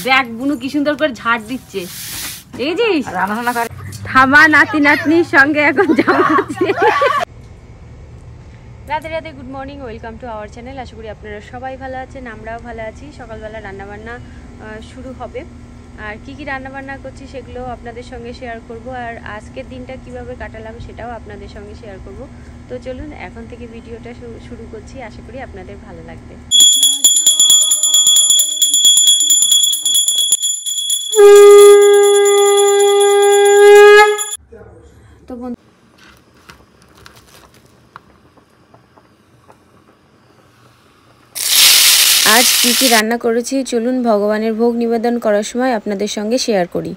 দেখ বুনু কি সুন্দর করে ঝাড় দিচ্ছে, দেখেছিস? থামা নাতি নাতনির সঙ্গে এখন জামা খাচ্ছে। Radhe Radhe, good morning, welcome to our channel. আশা করি আপনারা সবাই ভালো আছেন, আমরাও ভালো আছি। সকালবেলা রান্নাবান্না শুরু হবে, আর কি কি রান্নাবান্না করছি সেগুলো আপনাদের সঙ্গে শেয়ার করব, আর আজকের দিনটা কিভাবে কাটালাম সেটাও আপনাদের সঙ্গে শেয়ার করব। তো চলুন এখন থেকে ভিডিওটা শুরু করছি, আশা করি আপনাদের ভালো লাগবে। তো আজ কি কি রান্না করেছি চলুন ভগবানের ভোগ নিবেদন করার সময় আপনাদের সঙ্গে শেয়ার করি।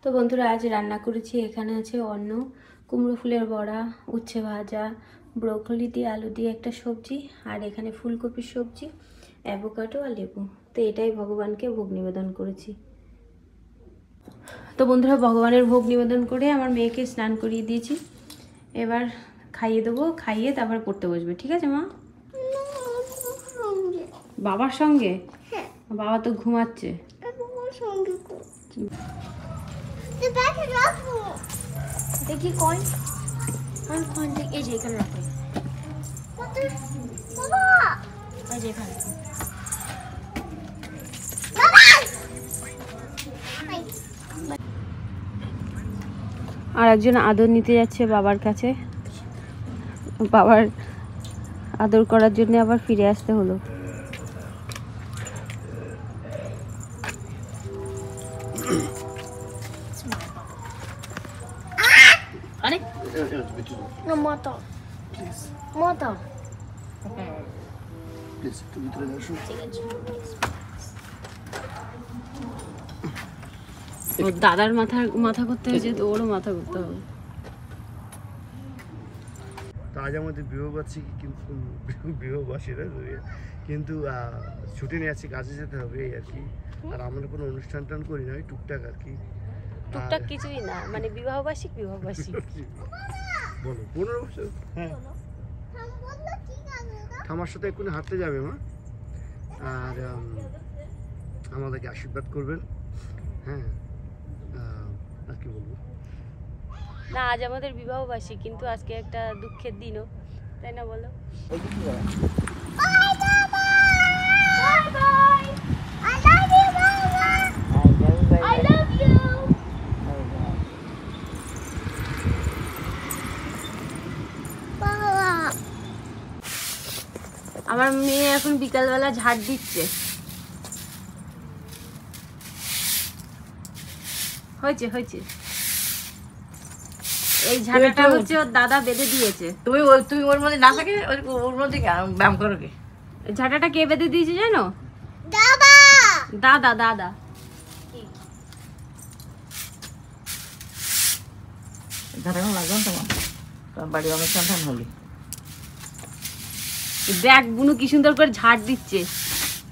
তো বন্ধুরা, আজ রান্না করেছি, এখানে আছে অন্ন, কুমড়ো ফুলের বড়া, উচ্ছে ভাজা, ব্রোকলি দিয়ে আলু দিয়ে একটা সবজি, আর এখানে ফুলকপির সবজি, অ্যাভোকাডো আর লেবু। তো এটাই ভগবানকে ভোগ নিবেদন করেছি। তো বন্ধুরা, ভগবানের ভোগ নিবেদন করে আমার মেয়েকে স্নান করিয়ে দিয়েছি, এবার খাইয়ে দেবো, খাইয়ে তারপর পড়তে বসবে। ঠিক আছে মা? বাবার সঙ্গে? বাবা তো ঘুমাচ্ছে। দেখি কই এই যে এখানে রাখো, এই যে এখানে। আর একজন আদর নিতে যাচ্ছে বাবার কাছে, বাবার আদর করার জন্য আবার ফিরে আসতে হলো। দাদার মাথা করতে হয়েছে, তো ওরও মাথা করতে হবে। আজ আমাদের বিবাহবার্ষিকী, কিন্তু বিবাহবাসীরা কিন্তু ছুটি নিয়ে আছি, কাজে যেতে হবে এই আর কি। আর আমরা কোনো অনুষ্ঠান টান করি না, ওই টুকটাক আর কি। টুকটাক কিছুই না, মানে বিবাহবার্ষিক বলো 15 বছর। হ্যাঁ, ঠামার সাথে এক্ষুনি হাঁটতে যাবে মা, আর আমাদেরকে আশীর্বাদ করবেন। হ্যাঁ, আর কি বলবো না, আজ আমাদের বিবাহবার্ষিকী, কিন্তু আজকে একটা দুঃখের দিনও, তাই না বলো? আমার মেয়ে এখন বিকালবেলা ঝাড় দিচ্ছে। হয়েছে হয়েছে, এই ঝাড়াটা হচ্ছে ওর দাদা বেঁধে দিয়েছে। তুমি ওর মধ্যে না থাকে, ওর মধ্যে ব্যায়াম করো কি? ঝাঁটাটা কে বেঁধে দিয়েছে জানো? দাদা দাদা। ঝাঁটা লাগবে তোমার বাড়ির অনুষ্ঠান হলে। দেখ বুনু কি সুন্দর করে ঝাড় দিচ্ছে,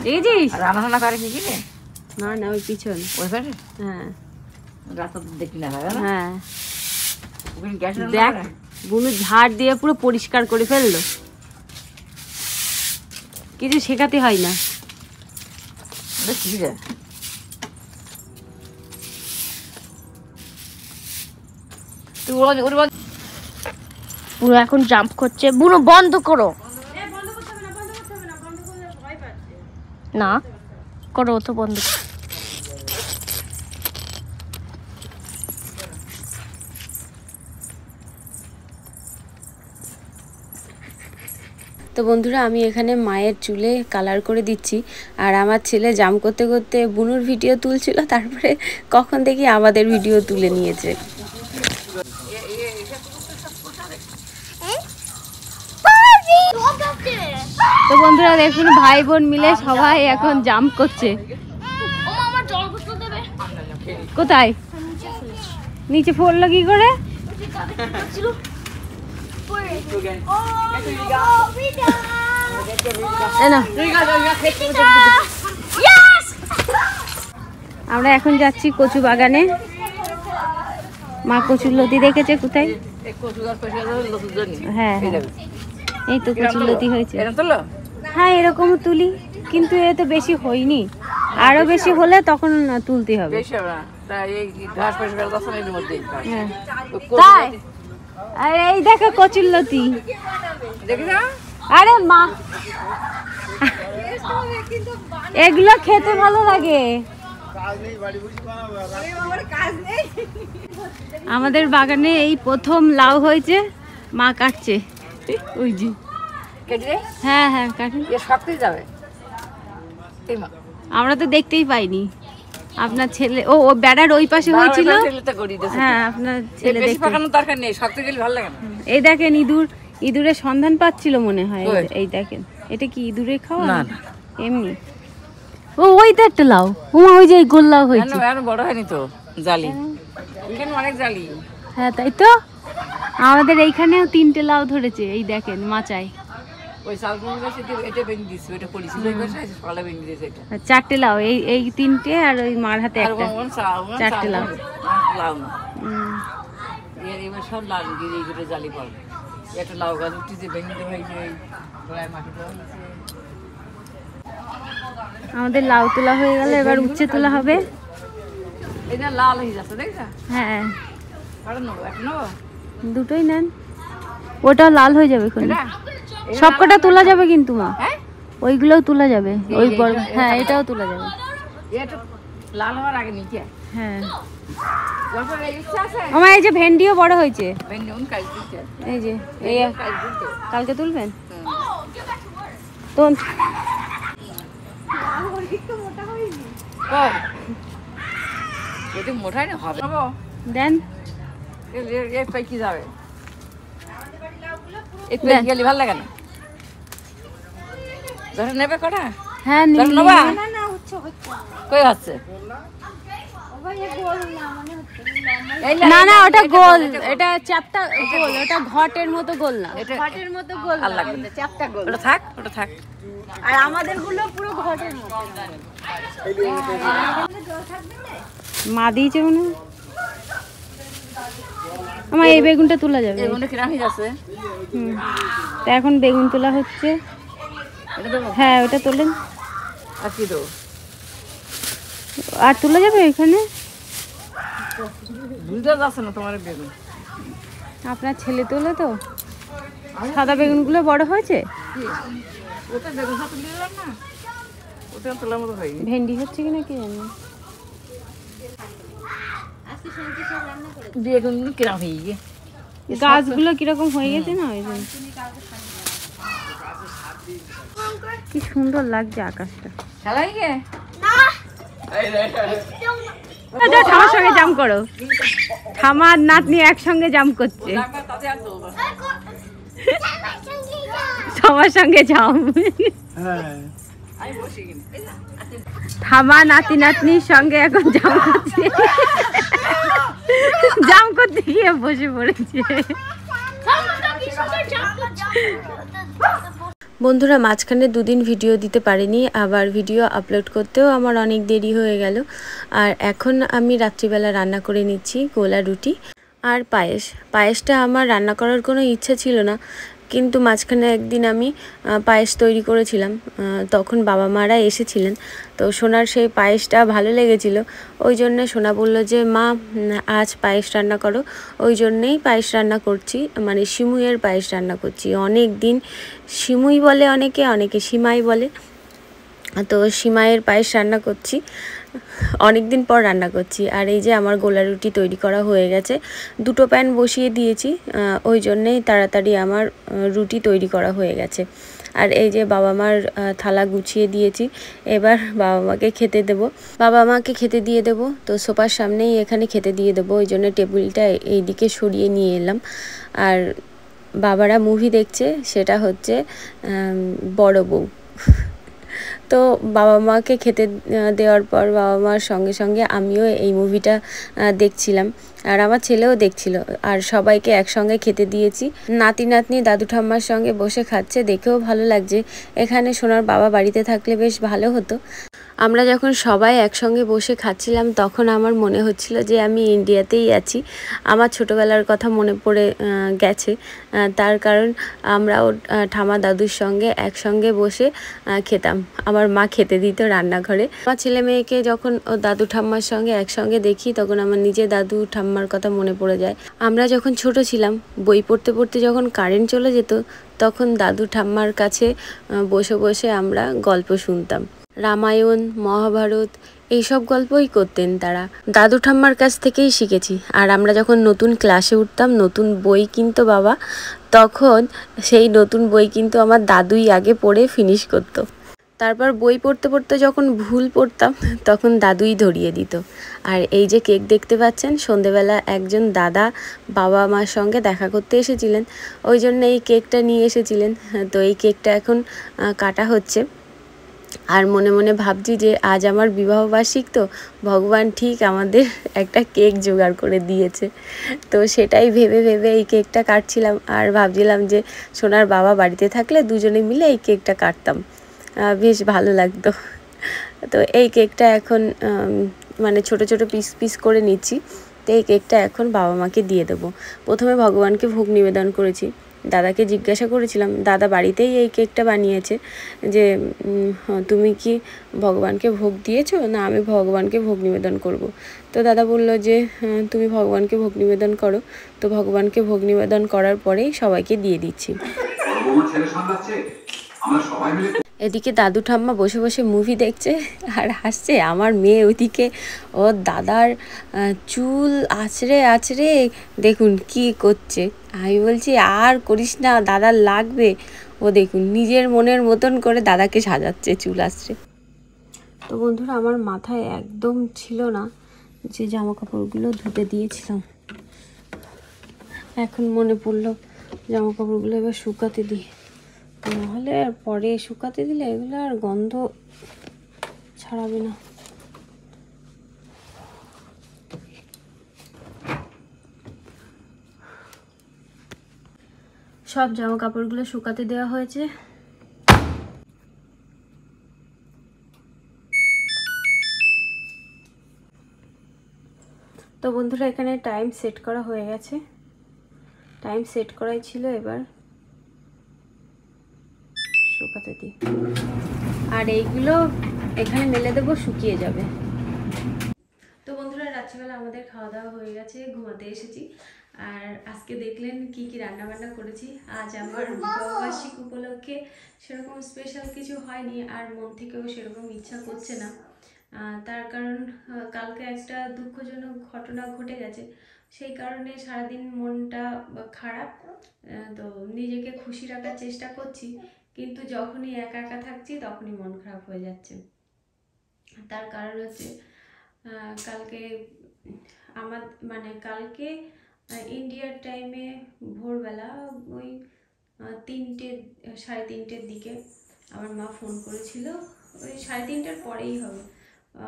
দেখেছিস? রান্না করে কি? না না, ওই পিছনে ওই পাশে। হ্যাঁ, রাস্তা দেখি না। হ্যাঁ দেখ, বুনু ঝাড় দিয়ে পুরো পরিষ্কার করে ফেললো, কিছু শেখাতে হয় না। পুরো এখন জাম্প করছে। বুনো বন্ধ করো না, করো তো বন্ধ। তো বন্ধুরা, আমি এখানে মায়ের চুলে কালার করে দিচ্ছি, আর আমার ছেলে জাম করতে করতে বুনুর ভিডিও তুলছিল, তারপরে কখন দেখি আমাদের ভিডিও তুলে নিয়েছে। তো বন্ধুরা দেখুন, ভাই বোন মিলে সবাই এখন জাম্প করছে। কোথায়? নিচে পড়লো কি করে? আমরা এখন যাচ্ছি কচু বাগানে। মা কচুর লতি দেখেছে কোথায়? হ্যাঁ এই তো কচুর লতি হয়েছে। হ্যাঁ এরকম তুলি, কিন্তু এ তো বেশি হয়নি, আরো বেশি হলে তখন তুলতে হবে। বেশি হবে না, তাই এই ঘাস পাশ ফেলে 10 মিনিটের মধ্যেই হ্যাঁ তাই। আর এই দেখো কচুরলতি, দেখি না আরে মা এগুলো খেতে ভালো লাগে। আমাদের বাগানে এই প্রথম লাউ হয়েছে, মা কাটছে ওই যে। কেটে রে, হ্যাঁ হ্যাঁ কাটুন। এ শক্তই যাবে এই মা। আমরা তো দেখতেই পাইনি। আপনার ছেলে ও ও বেড়ার ওই পাশে হয়েছিল। হ্যাঁ আপনার ছেলে বেশি দেখতে। পাকানোর দরকার নেই, শক্ত গেলে ভালো লাগে না। এই দেখেন ইঁদুরের সন্ধান পাচ্ছিল মনে হয়। কই? এই দেখেন, এটা কি ইঁদুরে খাওয়া? না, না। এমনি। ও ওই তো একটা লাউ, ও ওই যে গোল লাউ হয়েছে। এখনো বড় হয়নি তো, জালি এখানে অনেক জালি। হ্যাঁ তাই তো, আমাদের এইখানেও 3টে লাউ ধরেছে। এই দেখেন মাচায় ওই শালকুমড়ো গাছে এটা ভেঙে দিচ্ছে, ওইটা পড়েছিল ওই গাছে, সকালে ভেঙে দিয়েছে এটা। 4টে লাউ, এই 3টে আর ওই মার হাতে আর একটা। ওন 4টে লাউ। লাউ না, হুম। এবার সব লাল গিরে গিরে জালি পড়ে। একটা লাউ গাছ উঠেছে, ভেঙে দেওয়া হয়েছে, এই গোড়ায় মাটি দেওয়া হয়েছে। আমাদের লাউ তোলা হয়ে গেল, এবার উচ্ছে তোলা হবে। এটা লাল হয়ে যাচ্ছে, দেখছা? হ্যাঁ কারণ নেবো, একটা নেবো দুটোই নেন, ওটা লাল হয়ে যাবে এখন। এটা সবকটা তোলা যাবে কিন্তু মা, হ্যাঁ ওইগুলোও তোলা যাবে। ওই বড়, হ্যাঁ এটাও তোলা যাবে। এটা লাল হওয়ার আগে নিচে হ্যাঁ যখন এই ইচ্ছা আছে আমার এই যে ভেন্ডিও বড় হয়েছে। ভেঙে উন কাজ দিচ্ছে, এই যে এই কাজ দিচ্ছে। কালকে তুলবেন তো। যদি মোটাই না হবে নেবো, দেন এই পাই কি যাবে, এই দেন। পাই গেলে ভালো লাগে না। ধরে নেবে কটা? হ্যাঁ ধরে নিন। নেবা? কই হচ্ছে? না না ওটা গোল, এটা চ্যাপটা গোল, ওটা ঘটের মতো গোল না, এটা- ঘটের মতো গোল আর না, লাগবে না। ওটা চ্যাপটা গোল। ওটা থাক, ওটা থাক। আর আমাদের গুলো পুরো ঘটের মতো। মা দিয়েছে মনে হয়। আমার এই বেগুনটা তোলা যাবে। এগুলো কিরাম হয়ে যাচ্ছে, হুম, তা এখন বেগুন তোলা হচ্ছে। এটা দেবো হ্যাঁ ওটা তোলেন। আর কি দেবো? আর তোলা যাবে এখানে। বুঝতে যাচ্ছে না তোমার বেগুন। আপনার ছেলে তোলে তো, সাদা বেগুনগুলো বড় হয়েছে। কি? ওটা বেগুন সাথে নিয়ে যান না, ওটা তোলার মতো হয়নি। ভেন্ডি হচ্ছে কিনা কি জানি। বেগুন কিরাম হয়ে গিয়ে গাছগুলো কিরকম হয়ে গেছে না, ওই জন্য। কি সুন্দর লাগছে আকাশটা। খেলাই গে ঠামার সঙ্গে জাম করো। ঠামার নাতনি একসঙ্গে জাম করছে, তাতে আর দেবো না। সবার সঙ্গে জাম। আমি বসে গেলি ঠামা নাতি নাতনির সঙ্গে এখন জাম করছে, জাম করতে গিয়ে বসে পড়েছে। বন্ধুরা মাঝখানে দুদিন ভিডিও দিতে পারিনি, আবার ভিডিও আপলোড করতেও আমার অনেক দেরি হয়ে গেল। আর এখন আমি রাত্রিবেলা রান্না করে নিচ্ছি গোলা রুটি আর পায়েসটা আমার রান্না করার কোনো ইচ্ছা ছিল না, কিন্তু মাঝখানে একদিন আমি পায়েস তৈরি করেছিলাম, তখন বাবা মারা এসেছিলেন, তো সোনার সেই পায়েসটা ভালো লেগেছিল। ওই জন্যে সোনা বলল যে মা আজ পায়েস রান্না করো, ওই জন্যেই পায়েস রান্না করছি, মানে সিমুইয়ের পায়েস রান্না করছি। অনেক দিন সিমুই বলে অনেকে, অনেকে সিমাই বলে, তো সিমাইয়ের পায়েস রান্না করছি, অনেক দিন পর রান্না করছি। আর এই যে আমার গোলা রুটি তৈরি করা হয়ে গেছে, 2টো প্যান বসিয়ে দিয়েছি, ওই জন্যেই তাড়াতাড়ি আমার রুটি তৈরি করা হয়ে গেছে। আর এই যে বাবা মার থালা গুছিয়ে দিয়েছি, এবার বাবা মাকে খেতে দেবো, বাবা মাকে খেতে দিয়ে দেবো, তো সোফার সামনেই এখানে খেতে দিয়ে দেবো, ওই জন্য টেবিলটা এইদিকে সরিয়ে নিয়ে এলাম। আর বাবারা মুভি দেখছে, সেটা হচ্ছে বড় বউ। তো বাবা মাকে খেতে দেওয়ার পর বাবা মার সঙ্গে সঙ্গে আমিও এই মুভিটা দেখছিলাম, আর আমার ছেলেও দেখছিল, আর সবাইকে একসঙ্গে খেতে দিয়েছি। নাতি নাতনি দাদু ঠাম্মার সঙ্গে বসে খাচ্ছে, দেখেও ভালো লাগছে। এখানে সোনার বাবা বাড়িতে থাকলে বেশ ভালো হতো। আমরা যখন সবাই একসঙ্গে বসে খাচ্ছিলাম তখন আমার মনে হচ্ছিল যে আমি ইন্ডিয়াতেই আছি, আমার ছোটোবেলার কথা মনে পড়ে গেছে। তার কারণ আমরাও ঠামা দাদুর সঙ্গে একসঙ্গে বসে খেতাম। আমার আমার মা খেতে দিত রান্নাঘরে। আমার ছেলে মেয়েকে যখন ও দাদু ঠাম্মার সঙ্গে একসঙ্গে দেখি তখন আমার নিজের দাদু ঠাম্মার কথা মনে পড়ে যায়। আমরা যখন ছোট ছিলাম বই পড়তে পড়তে যখন কারেন্ট চলে যেত তখন দাদু ঠাম্মার কাছে বসে বসে আমরা গল্প শুনতাম। রামায়ণ, মহাভারত এইসব গল্পই করতেন তারা। দাদু ঠাম্মার কাছ থেকেই শিখেছি। আর আমরা যখন নতুন ক্লাসে উঠতাম, নতুন বই কিনতো বাবা, তখন সেই নতুন বই কিন্তু আমার দাদুই আগে পড়ে ফিনিশ করতো। তারপর বই পড়তে পড়তে যখন ভুল পড়তাম তখন দাদুই ধরিয়ে দিত। আর এই যে কেক দেখতে পাচ্ছেন, সন্ধেবেলা একজন দাদা বাবা মার সঙ্গে দেখা করতে এসেছিলেন, ওই জন্য এই কেকটা নিয়ে এসেছিলেন। তো এই কেকটা এখন কাটা হচ্ছে। আর মনে মনে ভাবছি যে আজ আমার বিবাহবার্ষিক, তো ভগবান ঠিক আমাদের একটা কেক জোগাড় করে দিয়েছে। তো সেটাই ভেবে ভেবে এই কেকটা কাটছিলাম আর ভাবছিলাম যে সোনার বাবা বাড়িতে থাকলে দুজনে মিলে এই কেকটা কাটতাম, বেশ ভালো লাগতো। তো এই কেকটা এখন মানে ছোট ছোট পিস পিস করে নিচ্ছি। তো এই কেকটা এখন বাবা মাকে দিয়ে দেবো। প্রথমে ভগবানকে ভোগ নিবেদন করেছি। দাদাকে জিজ্ঞাসা করেছিলাম, দাদা বাড়িতেই এই কেকটা বানিয়েছে, যে তুমি কি ভগবানকে ভোগ দিয়েছো না আমি ভগবানকে ভোগ নিবেদন করব। তো দাদা বলল যে তুমি ভগবানকে ভোগ নিবেদন করো। তো ভগবানকে ভোগ নিবেদন করার পরেই সবাইকে দিয়ে দিচ্ছি। এদিকে দাদু ঠাম্মা বসে বসে মুভি দেখছে আর হাসছে। আমার মেয়ে ওইদিকে ওর দাদার চুল আঁচড়ে আঁচড়ে দেখুন কি করছে। আমি বলছি আর করিস না, দাদার লাগবে। ও দেখুন নিজের মনের মতন করে দাদাকে সাজাচ্ছে চুল আঁচড়ে। তো বন্ধুরা, আমার মাথায় একদম ছিল না যে জামা কাপড়গুলো ধুতে দিয়েছিলাম। এখন মনে পড়লো জামা কাপড়গুলো এবার শুকাতে দিই, নাহলে আর পরে শুকাতে দিলে এগুলো আর গন্ধ ছাড়াবে না। সব জামা কাপড়গুলো শুকাতে দেওয়া হয়েছে। তো বন্ধুরা, এখানে টাইম সেট করা হয়ে গেছে। টাইম সেট করাই ছিল, এবার শুকাতে দিই। আর এইগুলো এখানে মেলে দেবো, শুকিয়ে যাবে। তো বন্ধুরা, রাত্রিবেলা আমাদের খাওয়া দাওয়া হয়ে গেছে, ঘুমাতে এসেছি। আর আজকে দেখলেন কি কি রান্না বান্না করেছি। আজ আমার বিবাহবার্ষিক উপলক্ষে সেরকম স্পেশাল কিছু হয়নি, আর মন থেকেও সেরকম ইচ্ছা করছে না। তার কারণ কালকে একটা দুঃখজনক ঘটনা ঘটে গেছে, সেই কারণে সারাদিন মনটা খারাপ। তো নিজেকে খুশি রাখার চেষ্টা করছি, কিন্তু যখনই একা একা থাকছি তখনই মন খারাপ হয়ে যাচ্ছে। তার কারণ হচ্ছে কালকে আমার কালকে ইন্ডিয়ার টাইমে ভোরবেলা ওই 3:30-3:30 দিকে আমার মা ফোন করেছিল। ওই 3:30টার পরেই হবে।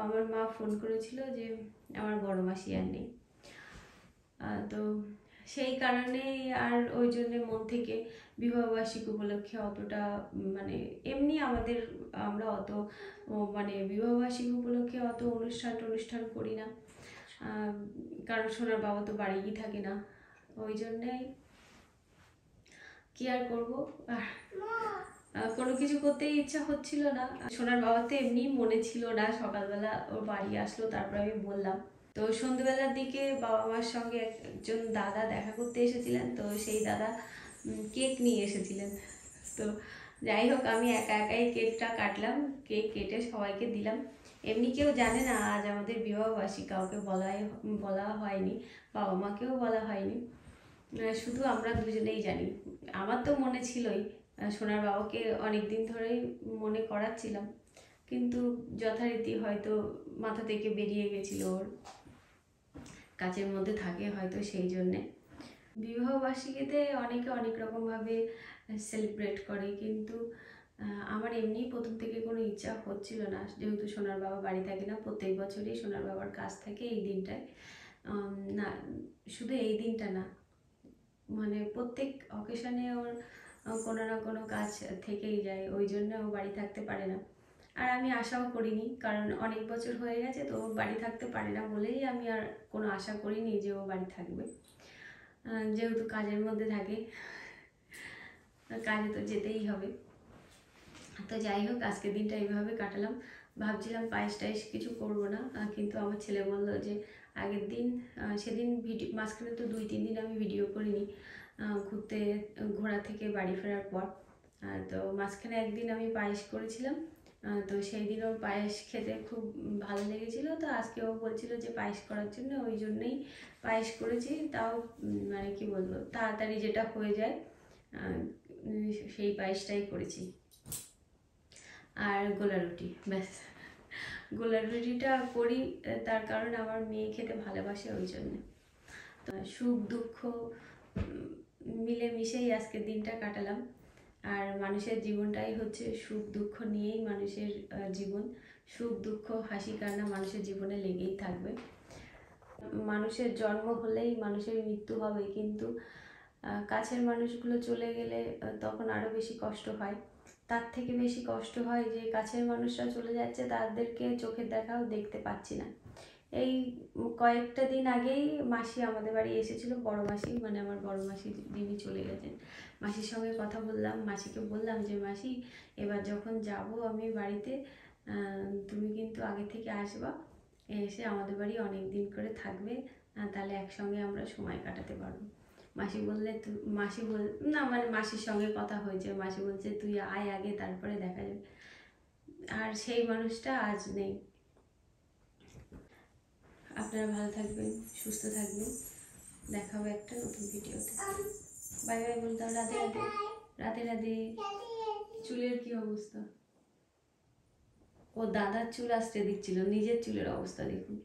আমার মা ফোন করেছিল যে আমার বড় মাসি আর নেই। তো সেই কারণে আর ওই জন্যে মন থেকে বিবাহবার্ষিক উপলক্ষে অতটা এমনি আমরা অত বিবাহবার্ষিক উপলক্ষে অত অনুষ্ঠান করি না, কারণ সোনার বাবা তো বাড়িই থাকে না। ওই জন্যেই কি আর করবো, কোনো কিছু করতেই ইচ্ছা হচ্ছিল না। সোনার বাবা তো এমনি মনে ছিল না। সকালবেলা ওর বাড়ি আসলো, তারপর আমি বললাম। তো সন্ধ্যেবেলার দিকে বাবা মার সঙ্গে একজন দাদা দেখা করতে এসেছিলেন। তো সেই দাদা কেক নিয়ে এসেছিলেন। তো যাই হোক, আমি একা একাই কেকটা কাটলাম। কেক কেটে সবাইকে দিলাম। এমনি কেউ জানে না আজ আমাদের বিবাহবার্ষিক, কাউকে বলা হয়নি, বাবা মাকেও বলা হয়নি, শুধু আমরা দুজনেই জানি। আমার তো মনে ছিলই, সোনার বাবাকে অনেকদিন ধরেই মনে করাচ্ছিলাম, কিন্তু যথারীতি হয়তো মাথা থেকে বেরিয়ে গেছিল, ওর কাজের মধ্যে থাকে হয়তো, সেই জন্যে। বিবাহবার্ষিকীতে অনেকে অনেক রকমভাবে সেলিব্রেট করে, কিন্তু আমার এমনি প্রথম থেকে কোনো ইচ্ছা হচ্ছিল না, যেহেতু সোনার বাবা বাড়ি থাকে না। প্রত্যেক বছরই সোনার বাবার কাজ থাকে এই দিনটায়। না, শুধু এই দিনটা না, প্রত্যেক অকেশনে ওর কোনো না কোনো কাজ থেকেই যায়, ওই জন্য ও বাড়ি থাকতে পারে না। আর আমি আশাও করিনি, কারণ অনেক বছর হয়ে গেছে, তো ও বাড়ি থাকতে পারে না বলেই আমি আর কোনো আশা করিনি যে ও বাড়ি থাকবে। যেহেতু কাজের মধ্যে থাকে, কাজে তো যেতেই হবে। তো যাই হোক, আজকের দিনটা এইভাবে কাটালাম। ভাবছিলাম পায়েস টায়েস কিছু করবো না, কিন্তু আমার ছেলে বললো যে আগের দিন সেদিন ভিডিও মাঝখানে তো 2-3 দিন আমি ভিডিও করিনি, ঘোরা থেকে বাড়ি ফেরার পর। তো মাঝখানে একদিন আমি পায়েস করেছিলাম, তো সেই দিন ওর পায়েস খেতে খুব ভালো লেগেছিলো। তো আজকে ও বলছিল যে পায়েস করার জন্য, ওই জন্যই পায়েস করেছি। তাও মানে কি বলবো, তাড়াতাড়ি যেটা হয়ে যায় সেই পায়েসটাই করেছি। আর গোলা রুটি, ব্যাস। গোলা রুটিটা করি তার কারণ আমার মেয়ে খেতে ভালোবাসে, ওই জন্যে। তো সুখ দুঃখ মিলেমিশেই আজকের দিনটা কাটালাম। আর মানুষের জীবনটাই হচ্ছে সুখ দুঃখ নিয়েই মানুষের জীবন। সুখ দুঃখ হাসি কান্না মানুষের জীবনে লেগেই থাকবে। মানুষের জন্ম হলেই মানুষের মৃত্যু হবে, কিন্তু কাছের মানুষগুলো চলে গেলে তখন আরও বেশি কষ্ট হয়। তার থেকে বেশি কষ্ট হয় যে কাছের মানুষরা চলে যাচ্ছে, তাদেরকে চোখের দেখাও দেখতে পাচ্ছি না। এই কয়েকটা দিন আগেই মাসি আমাদের বাড়ি এসেছিল, বড় মাসি, মানে আমার বড় মাসি যিনি চলে গেছেন। মাসির সঙ্গে কথা বললাম, মাসিকে বললাম যে মাসি, এবার যখন যাব আমি বাড়িতে, তুমি কিন্তু আগে থেকে আসবা, এসে আমাদের বাড়ি অনেক দিন করে থাকবে, তাহলে একসঙ্গে আমরা সময় কাটাতে পারবো। মাসি বললে না, মানে মাসির সঙ্গে কথা হয়েছে, মাসি বলছে তুই আয় আগে, তারপরে দেখা যাবে। আর সেই মানুষটা আজ নেই। আপনারা ভালো থাকবেন, সুস্থ থাকবেন, দেখা হবে একটা নতুন ভিডিওতে। বাই বাই বলতাম, রাধে রাধে। রাধে রাধে। চুলের কি অবস্থা? ও দাদার চুল আসতে দিচ্ছিল, নিজের চুলের অবস্থা দেখুন।